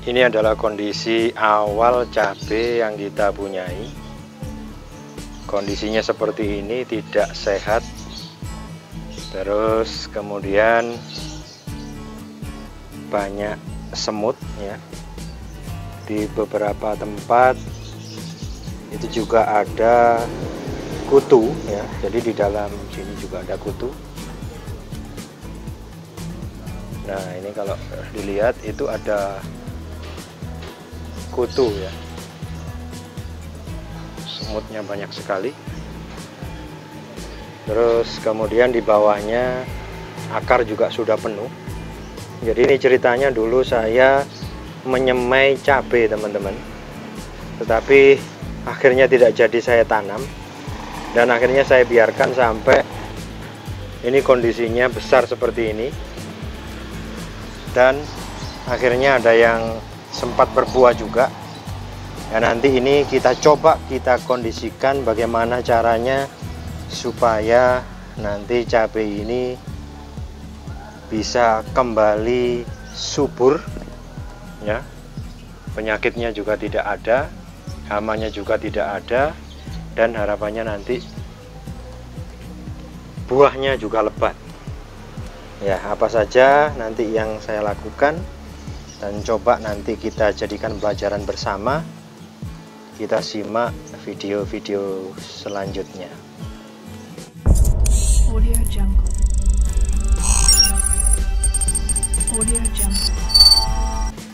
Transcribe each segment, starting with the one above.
Ini adalah kondisi awal cabai yang kita punyai. Kondisinya seperti ini, tidak sehat. Terus kemudian banyak semut ya. Di beberapa tempat itu juga ada kutu ya. Jadi di dalam sini juga ada kutu. Nah, ini kalau dilihat itu ada kutu ya. Semutnya banyak sekali. Terus kemudian di bawahnya akar juga sudah penuh. Jadi ini ceritanya dulu saya menyemai cabai, teman-teman. Tetapi akhirnya tidak jadi saya tanam. Dan akhirnya saya biarkan sampai ini kondisinya besar seperti ini. Dan akhirnya ada yang sempat berbuah juga. Dan nanti ini kita coba kita kondisikan bagaimana caranya supaya nanti cabai ini bisa kembali subur ya. Penyakitnya juga tidak ada, hamanya juga tidak ada, dan harapannya nanti buahnya juga lebat. Ya, apa saja nanti yang saya lakukan dan coba nanti kita jadikan pelajaran bersama. Kita simak video-video selanjutnya.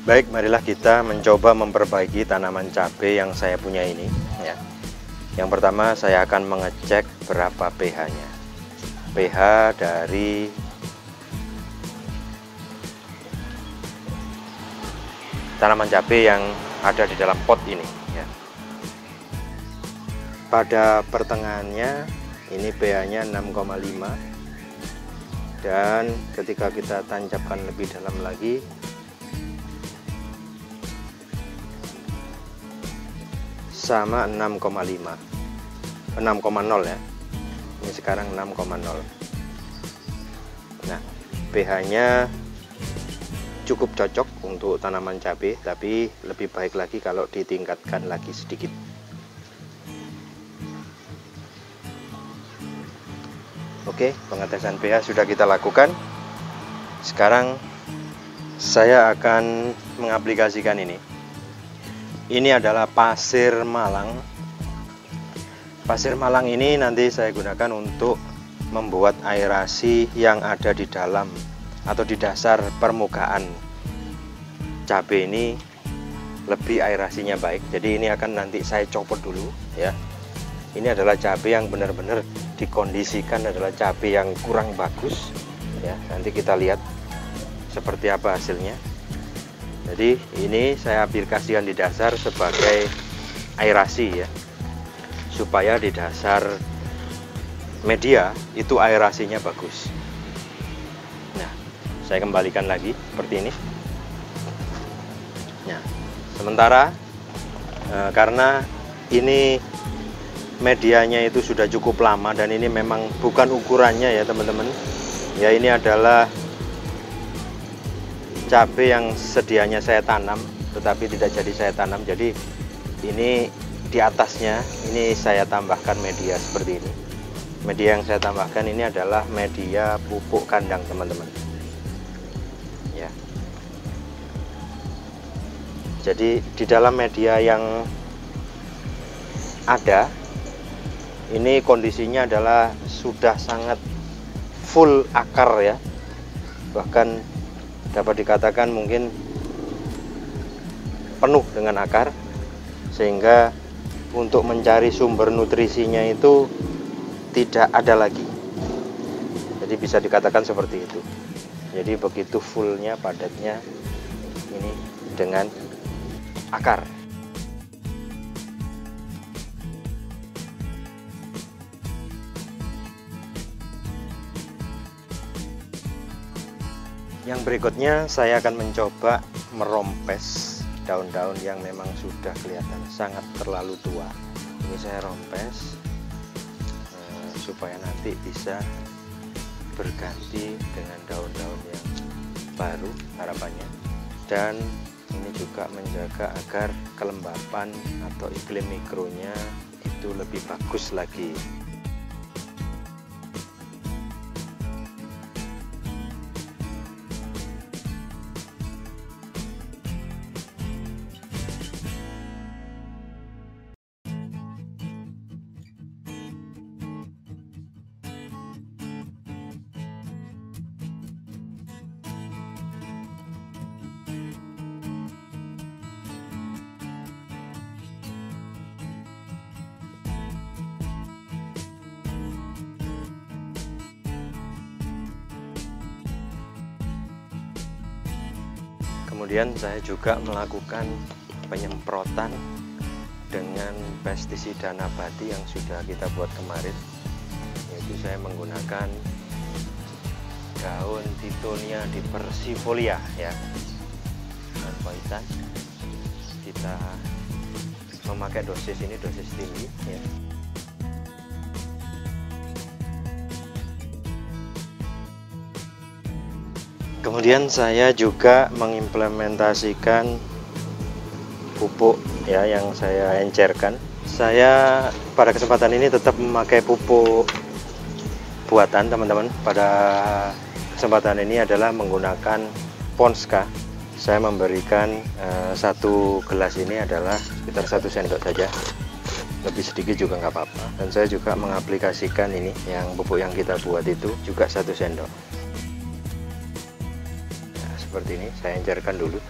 Baik, marilah kita mencoba memperbaiki tanaman cabai yang saya punya ini ya. Yang pertama saya akan mengecek berapa pH-nya. pH dari tanaman cabai yang ada di dalam pot ini ya. Pada pertengahannya ini pH-nya 6,5, dan ketika kita tancapkan lebih dalam lagi sama 6,5, 6,0 ya. Ini sekarang 6,0. Nah, pH-nya cukup cocok untuk tanaman cabai, tapi lebih baik lagi kalau ditingkatkan lagi sedikit. Oke, pengetesan pH sudah kita lakukan. Sekarang saya akan mengaplikasikan ini. Ini adalah pasir Malang. Pasir Malang ini nanti saya gunakan untuk membuat aerasi yang ada di dalam atau di dasar permukaan cabai ini, lebih aerasinya baik. Jadi ini akan nanti saya copot dulu ya. Ini adalah cabai yang benar-benar dikondisikan, adalah cabai yang kurang bagus ya. Nanti kita lihat seperti apa hasilnya. Jadi ini saya aplikasikan di dasar sebagai aerasi ya, supaya di dasar media itu aerasinya bagus. Nah, saya kembalikan lagi seperti ini. Nah, sementara karena ini medianya itu sudah cukup lama dan ini memang bukan ukurannya ya teman-teman ya. Ini adalah cabai yang sedianya saya tanam tetapi tidak jadi saya tanam. Jadi ini di atasnya ini saya tambahkan media seperti ini. Media yang saya tambahkan ini adalah media pupuk kandang, teman-teman ya. Jadi di dalam media yang ada ini kondisinya adalah sudah sangat full akar ya, bahkan dapat dikatakan mungkin penuh dengan akar, sehingga untuk mencari sumber nutrisinya itu tidak ada lagi. Jadi bisa dikatakan seperti itu. Jadi begitu fullnya, padatnya ini dengan akar. Yang berikutnya saya akan mencoba merompes daun-daun yang memang sudah kelihatan sangat terlalu tua. Ini saya rompes supaya nanti bisa berganti dengan daun-daun yang baru harapannya, dan ini juga menjaga agar kelembapan atau iklim mikronya itu lebih bagus lagi. Kemudian saya juga melakukan penyemprotan dengan pestisida nabati yang sudah kita buat kemarin, yaitu saya menggunakan daun Tithonia diversifolia ya, dan poisan. Kita memakai dosis ini, dosis tinggi ya. Kemudian saya juga mengimplementasikan pupuk ya yang saya encerkan. Saya pada kesempatan ini tetap memakai pupuk buatan teman-teman. Pada kesempatan ini adalah menggunakan Ponska. Saya memberikan satu gelas ini adalah sekitar 1 sendok saja. Lebih sedikit juga nggak apa-apa. Dan saya juga mengaplikasikan ini yang pupuk yang kita buat itu juga 1 sendok. Seperti ini, saya encerkan dulu,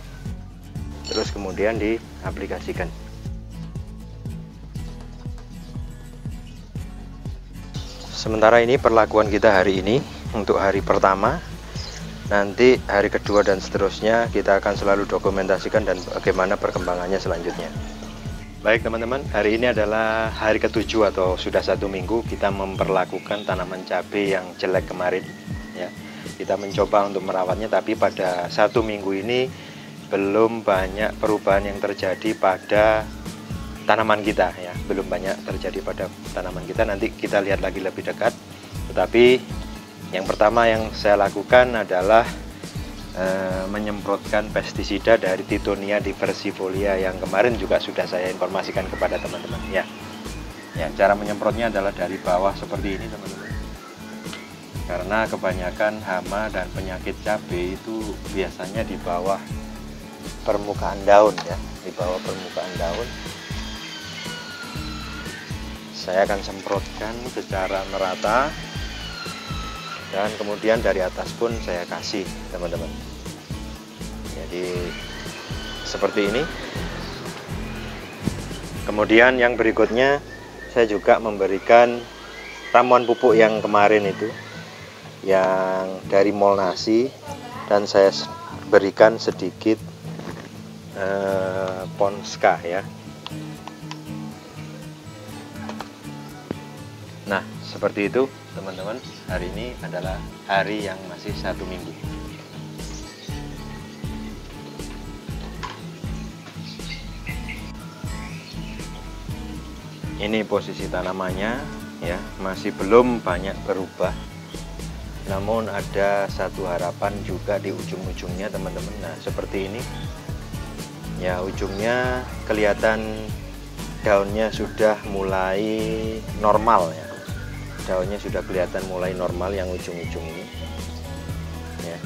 terus kemudian diaplikasikan. Sementara ini perlakuan kita hari ini untuk hari pertama. Nanti hari kedua dan seterusnya kita akan selalu dokumentasikan dan bagaimana perkembangannya selanjutnya. Baik teman-teman, hari ini adalah hari ke-7 atau sudah 1 minggu kita memperlakukan tanaman cabai yang jelek kemarin ya. Kita mencoba untuk merawatnya, tapi pada 1 minggu ini belum banyak perubahan yang terjadi pada tanaman kita ya, belum banyak terjadi pada tanaman kita. Nanti kita lihat lagi lebih dekat. Tetapi yang pertama yang saya lakukan adalah menyemprotkan pestisida dari Tithonia diversifolia yang kemarin juga sudah saya informasikan kepada teman-teman ya. Ya, cara menyemprotnya adalah dari bawah seperti ini teman-teman. Karena kebanyakan hama dan penyakit cabai itu biasanya di bawah permukaan daun ya, di bawah permukaan daun. Saya akan semprotkan secara merata, dan kemudian dari atas pun saya kasih teman-teman. Jadi seperti ini. Kemudian yang berikutnya saya juga memberikan ramuan pupuk yang kemarin itu, yang dari Molnasi, dan saya berikan sedikit Ponska ya. Nah seperti itu teman-teman. Hari ini adalah hari yang masih 1 minggu. Ini posisi tanamannya ya, masih belum banyak berubah. Namun ada satu harapan juga di ujung-ujungnya teman-teman. Nah seperti ini ya, ujungnya kelihatan daunnya sudah mulai normal ya. Daunnya sudah kelihatan mulai normal yang ujung-ujung ini ya.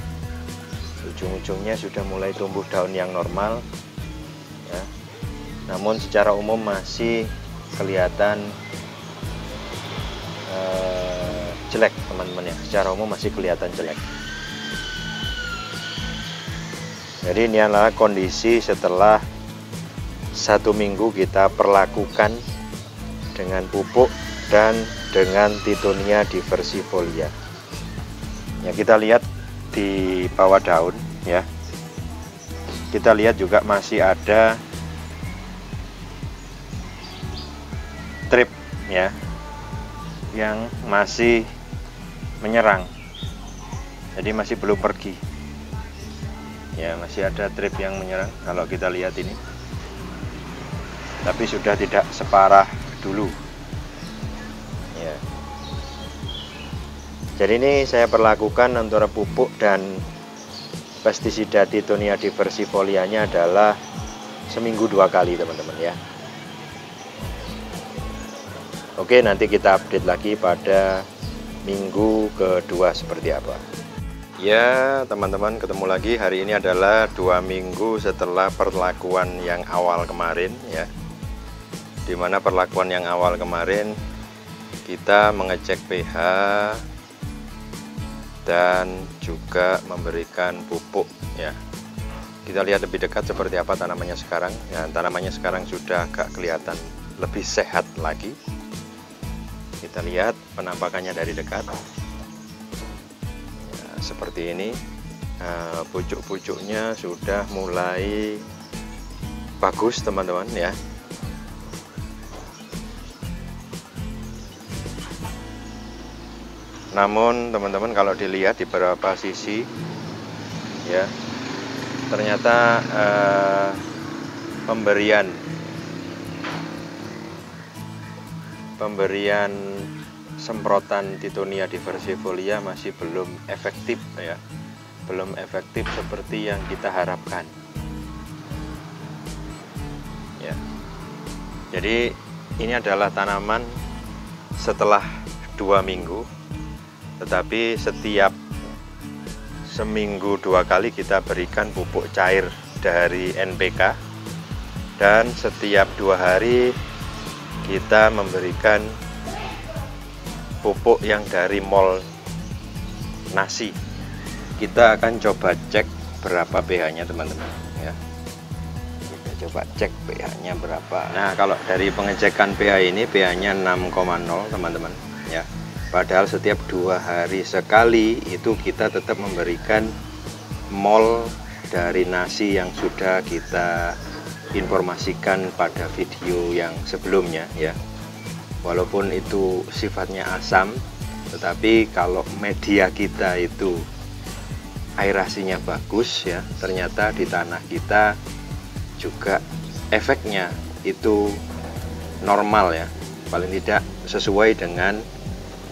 Ujung-ujungnya sudah mulai tumbuh daun yang normal ya. Namun secara umum masih kelihatan jelek teman-teman ya, secara umum masih kelihatan jelek. Jadi ini adalah kondisi setelah 1 minggu kita perlakukan dengan pupuk dan dengan Tithonia diversifolia ya. Kita lihat di bawah daun ya, kita lihat juga masih ada trip ya yang masih menyerang, jadi masih belum pergi ya, masih ada trip yang menyerang kalau kita lihat ini, tapi sudah tidak separah dulu ya. Jadi ini saya perlakukan antara pupuk dan pestisida Tithonia diversifolianya adalah seminggu 2 kali teman-teman ya. Oke, nanti kita update lagi pada minggu kedua seperti apa. Ya teman-teman, ketemu lagi. Hari ini adalah 2 minggu setelah perlakuan yang awal kemarin ya. Dimana perlakuan yang awal kemarin kita mengecek pH dan juga memberikan pupuk ya. Kita lihat lebih dekat seperti apa tanamannya sekarang ya. Tanamannya sekarang sudah agak kelihatan lebih sehat lagi. Kita lihat penampakannya dari dekat ya, seperti ini. Nah, pucuk-pucuknya sudah mulai bagus teman-teman ya. Namun teman-teman, kalau dilihat di beberapa sisi ya, ternyata pemberian semprotan Tithonia diversifolia masih belum efektif ya, belum efektif seperti yang kita harapkan ya. Jadi ini adalah tanaman setelah 2 minggu, tetapi setiap seminggu 2 kali kita berikan pupuk cair dari NPK, dan setiap 2 hari kita memberikan pupuk yang dari mol nasi. Kita akan coba cek berapa pH-nya teman-teman ya. Kita coba cek pH-nya berapa. Nah, kalau dari pengecekan pH ini, pH-nya 6,0 teman-teman ya. Padahal setiap 2 hari sekali itu kita tetap memberikan mol dari nasi yang sudah kita informasikan pada video yang sebelumnya ya. Walaupun itu sifatnya asam, tetapi kalau media kita itu aerasinya bagus ya, ternyata di tanah kita juga efeknya itu normal ya. Paling tidak sesuai dengan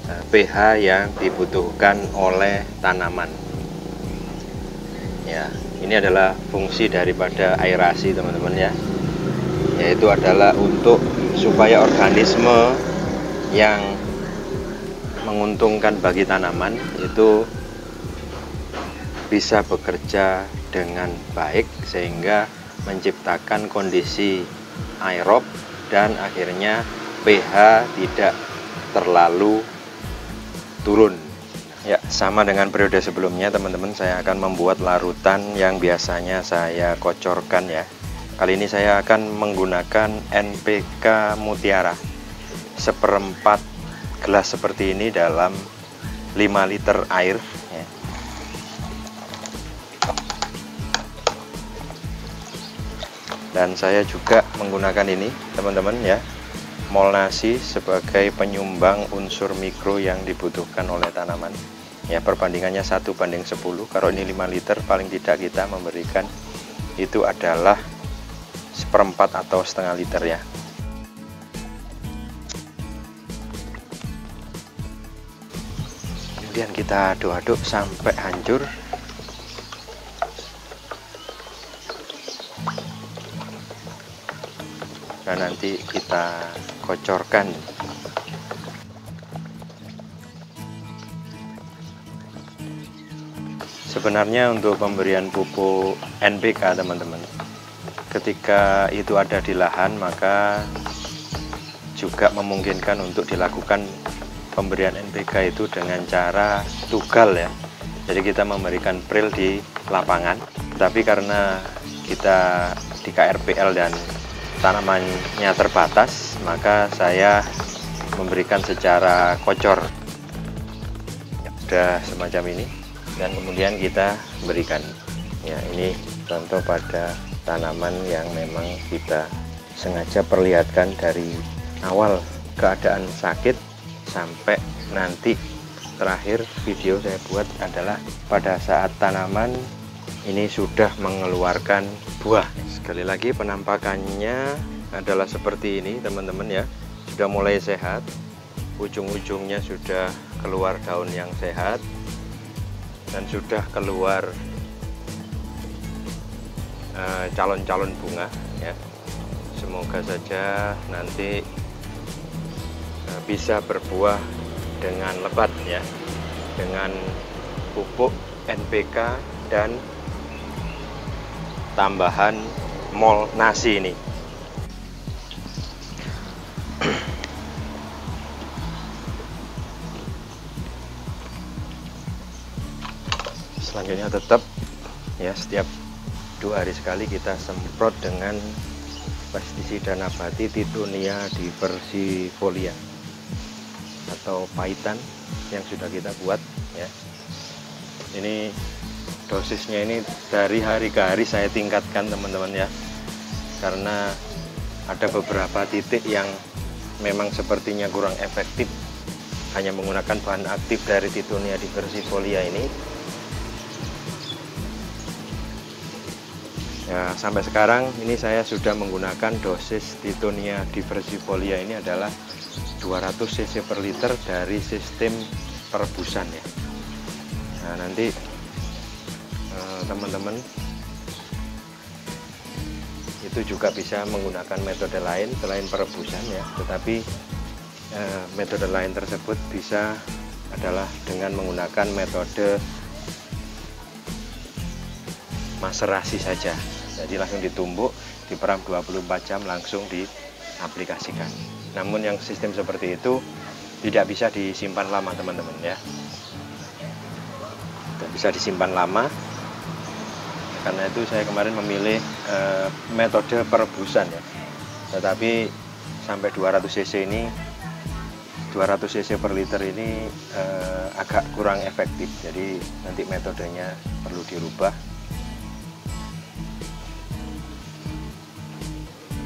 pH yang dibutuhkan oleh tanaman ya. Ini adalah fungsi daripada aerasi teman-teman ya, yaitu adalah untuk supaya organisme yang menguntungkan bagi tanaman itu bisa bekerja dengan baik, sehingga menciptakan kondisi aerob dan akhirnya pH tidak terlalu turun ya. Sama dengan periode sebelumnya teman-teman, saya akan membuat larutan yang biasanya saya kocorkan ya. Kali ini saya akan menggunakan NPK Mutiara 1/4 gelas seperti ini dalam 5 liter air ya. Dan saya juga menggunakan ini teman-teman ya, mol nasi sebagai penyumbang unsur mikro yang dibutuhkan oleh tanaman ya. Perbandingannya 1/10. Kalau ini 5 liter, paling tidak kita memberikan itu adalah 1/4 atau setengah liter ya. Kemudian kita aduk-aduk sampai hancur. Dan nanti kita kocorkan. Sebenarnya untuk pemberian pupuk NPK teman-teman, ketika itu ada di lahan, maka juga memungkinkan untuk dilakukan pemberian NPK itu dengan cara tugal ya. Jadi kita memberikan pril di lapangan, tapi karena kita di KRPL dan tanamannya terbatas, maka saya memberikan secara kocor sudah semacam ini, dan kemudian kita berikan ya. Ini contoh pada tanaman yang memang kita sengaja perlihatkan dari awal keadaan sakit sampai nanti terakhir video saya buat adalah pada saat tanaman ini sudah mengeluarkan buah. Sekali lagi, penampakannya adalah seperti ini teman-teman ya. Sudah mulai sehat, ujung-ujungnya sudah keluar daun yang sehat, dan sudah keluar calon-calon bunga ya. Semoga saja nanti bisa berbuah dengan lebat ya, dengan pupuk NPK dan tambahan mol nasi ini. Selanjutnya tetap ya, setiap 2 hari sekali kita semprot dengan pestisida nabati Tithonia diversifolia atau pahitan yang sudah kita buat ya. Ini dosisnya ini dari hari ke hari saya tingkatkan teman-teman ya, karena ada beberapa titik yang memang sepertinya kurang efektif hanya menggunakan bahan aktif dari Tithonia diversifolia ini ya. Sampai sekarang ini saya sudah menggunakan dosis Tithonia diversifolia ini adalah 200 cc per liter dari sistem perebusan ya. Nah, nanti teman-teman itu juga bisa menggunakan metode lain selain perebusan ya, tetapi metode lain tersebut bisa adalah dengan menggunakan metode maserasi saja. Jadi langsung ditumbuk, diperam 24 jam langsung diaplikasikan. Namun yang sistem seperti itu tidak bisa disimpan lama teman-teman ya, tidak bisa disimpan lama. Karena itu saya kemarin memilih metode perebusan ya, tetapi sampai 200 cc ini, 200 cc per liter ini agak kurang efektif. Jadi nanti metodenya perlu dirubah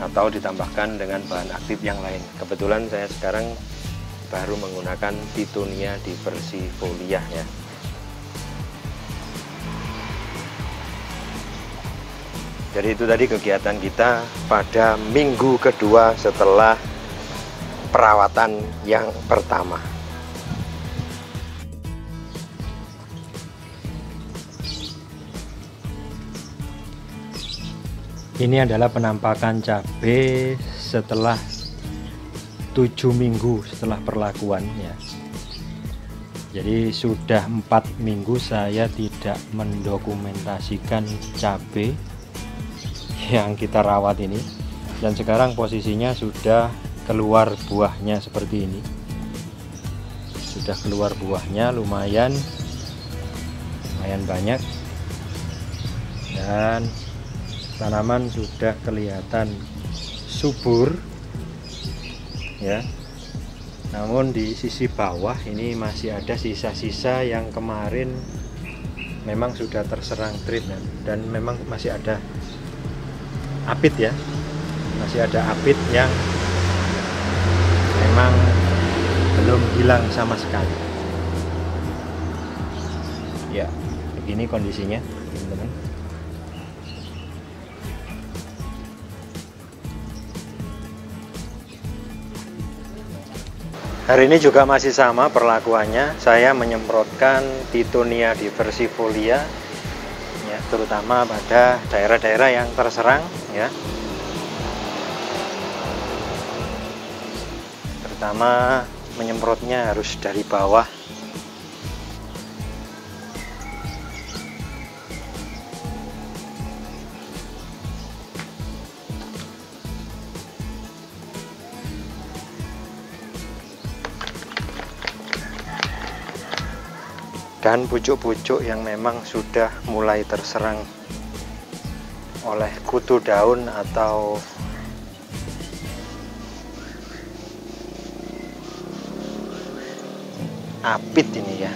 atau ditambahkan dengan bahan aktif yang lain. Kebetulan saya sekarang baru menggunakan Tithonia diversifolia ya. Jadi itu tadi kegiatan kita pada minggu kedua setelah perawatan yang pertama. Ini adalah penampakan cabai setelah 7 minggu setelah perlakuan ya. Jadi sudah 4 minggu saya tidak mendokumentasikan cabai yang kita rawat ini, dan sekarang posisinya sudah keluar buahnya seperti ini. Sudah keluar buahnya lumayan banyak, dan tanaman sudah kelihatan subur ya. Namun di sisi bawah ini masih ada sisa-sisa yang kemarin memang sudah terserang trit dan memang masih ada apit ya, masih ada apit yang memang belum hilang sama sekali ya. Begini kondisinya teman-teman. Hari ini juga masih sama perlakuannya. Saya menyemprotkan Tithonia diversifolia ya, terutama pada daerah-daerah yang terserang ya. Pertama menyemprotnya harus dari bawah. Dan pucuk-pucuk yang memang sudah mulai terserang oleh kutu daun atau apit ini ya.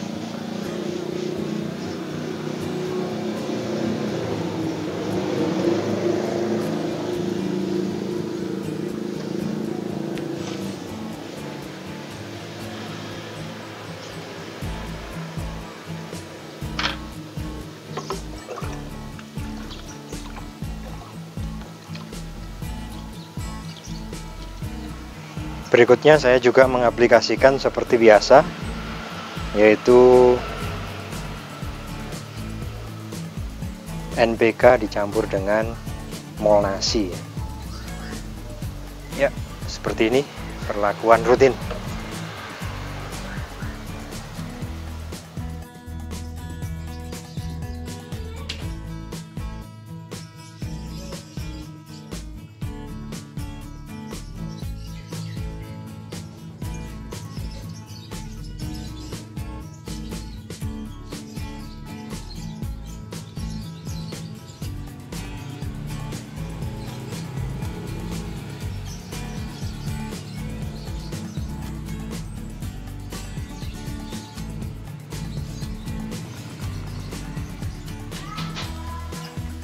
Berikutnya saya juga mengaplikasikan seperti biasa, yaitu NPK dicampur dengan molnasi ya. Ya, seperti ini perlakuan rutin.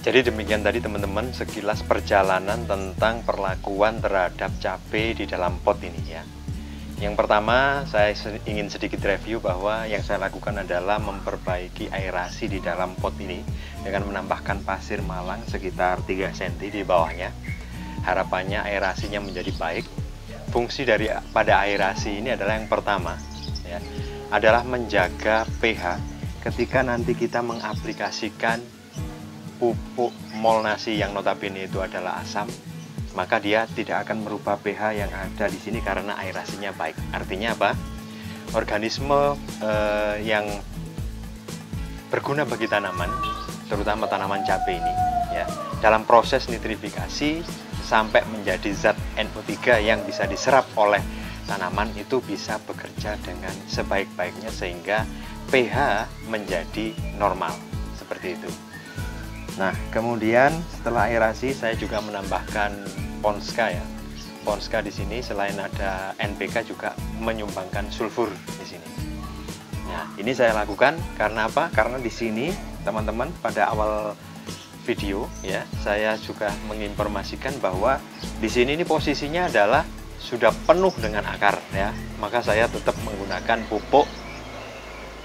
Jadi demikian tadi teman-teman sekilas perjalanan tentang perlakuan terhadap cabai di dalam pot ini ya. Yang pertama saya ingin sedikit review bahwa yang saya lakukan adalah memperbaiki aerasi di dalam pot ini dengan menambahkan pasir malang sekitar 3 cm di bawahnya. Harapannya aerasinya menjadi baik. Fungsi pada aerasi ini adalah yang pertama ya, adalah menjaga pH ketika nanti kita mengaplikasikan pupuk molnasi yang notabene itu adalah asam, maka dia tidak akan merubah pH yang ada di sini karena aerasinya baik. Artinya apa? Organisme yang berguna bagi tanaman, terutama tanaman cabai ini, ya, dalam proses nitrifikasi sampai menjadi zat NO3 yang bisa diserap oleh tanaman itu bisa bekerja dengan sebaik-baiknya sehingga pH menjadi normal seperti itu. Nah, kemudian setelah aerasi saya juga menambahkan Ponska ya. Ponska di sini selain ada NPK juga menyumbangkan sulfur di sini. Nah, ini saya lakukan karena apa? Karena di sini teman-teman pada awal video ya, saya juga menginformasikan bahwa di sini ini posisinya adalah sudah penuh dengan akar ya. Maka saya tetap menggunakan pupuk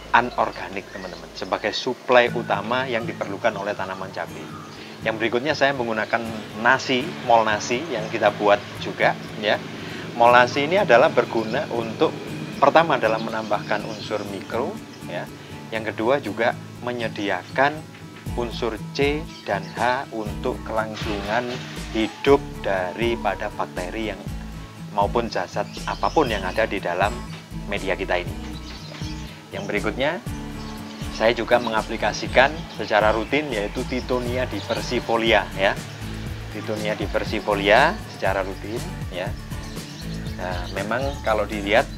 anorganik teman-teman sebagai suplai utama yang diperlukan oleh tanaman cabai. Yang berikutnya saya menggunakan molnasi yang kita buat juga ya. Molnasi ini adalah berguna untuk pertama adalah menambahkan unsur mikro ya. Yang kedua juga menyediakan unsur C dan H untuk kelangsungan hidup daripada bakteri yang maupun zat apapun yang ada di dalam media kita ini. Yang berikutnya, saya juga mengaplikasikan secara rutin yaitu Titonia diversifolia ya. Titonia diversifolia secara rutin ya. Nah, memang kalau dilihat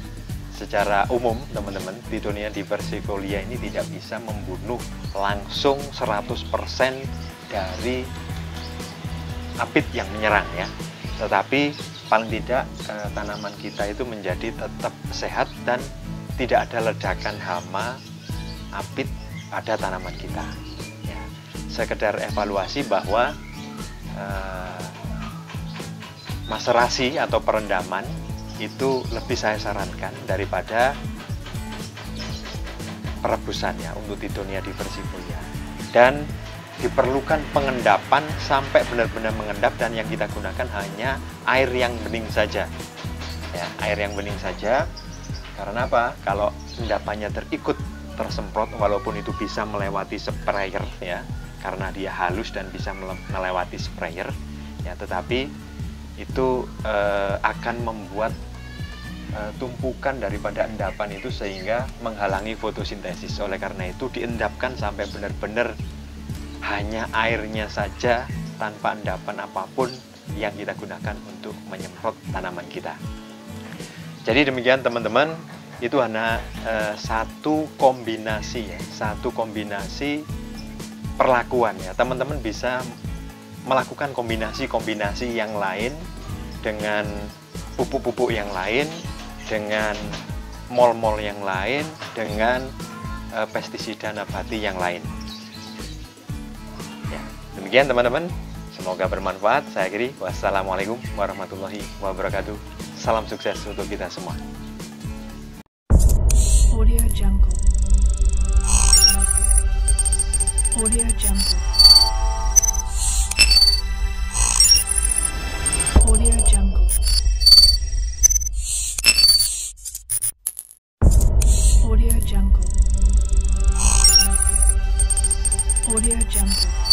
secara umum teman-teman, Titonia diversifolia ini tidak bisa membunuh langsung 100% dari apit yang menyerang ya. Tetapi paling tidak tanaman kita itu menjadi tetap sehat dan tidak ada ledakan hama apit pada tanaman kita ya. Sekedar evaluasi bahwa maserasi atau perendaman itu lebih saya sarankan daripada perebusan ya untuk Titonia diversifolia, dan diperlukan pengendapan sampai benar-benar mengendap, dan yang kita gunakan hanya air yang bening saja ya, air yang bening saja. Karena apa? Kalau endapannya tersemprot, walaupun itu bisa melewati sprayer ya, karena dia halus dan bisa melewati sprayer ya, tetapi itu akan membuat tumpukan daripada endapan itu sehingga menghalangi fotosintesis. Oleh karena itu diendapkan sampai benar-benar hanya airnya saja tanpa endapan apapun yang kita gunakan untuk menyemprot tanaman kita. Jadi demikian teman-teman, itu hanya satu kombinasi ya, satu kombinasi perlakuan ya. Teman-teman bisa melakukan kombinasi-kombinasi yang lain dengan pupuk-pupuk yang lain, dengan mol-mol yang lain, dengan pestisida nabati yang lain. Ya, demikian teman-teman. Semoga bermanfaat. Saya akhiri. Wassalamualaikum warahmatullahi wabarakatuh. Salam sukses untuk kita semua. Audio Jungle. Audio Jungle. Audio Jungle. Audio Jungle. Audio Jungle.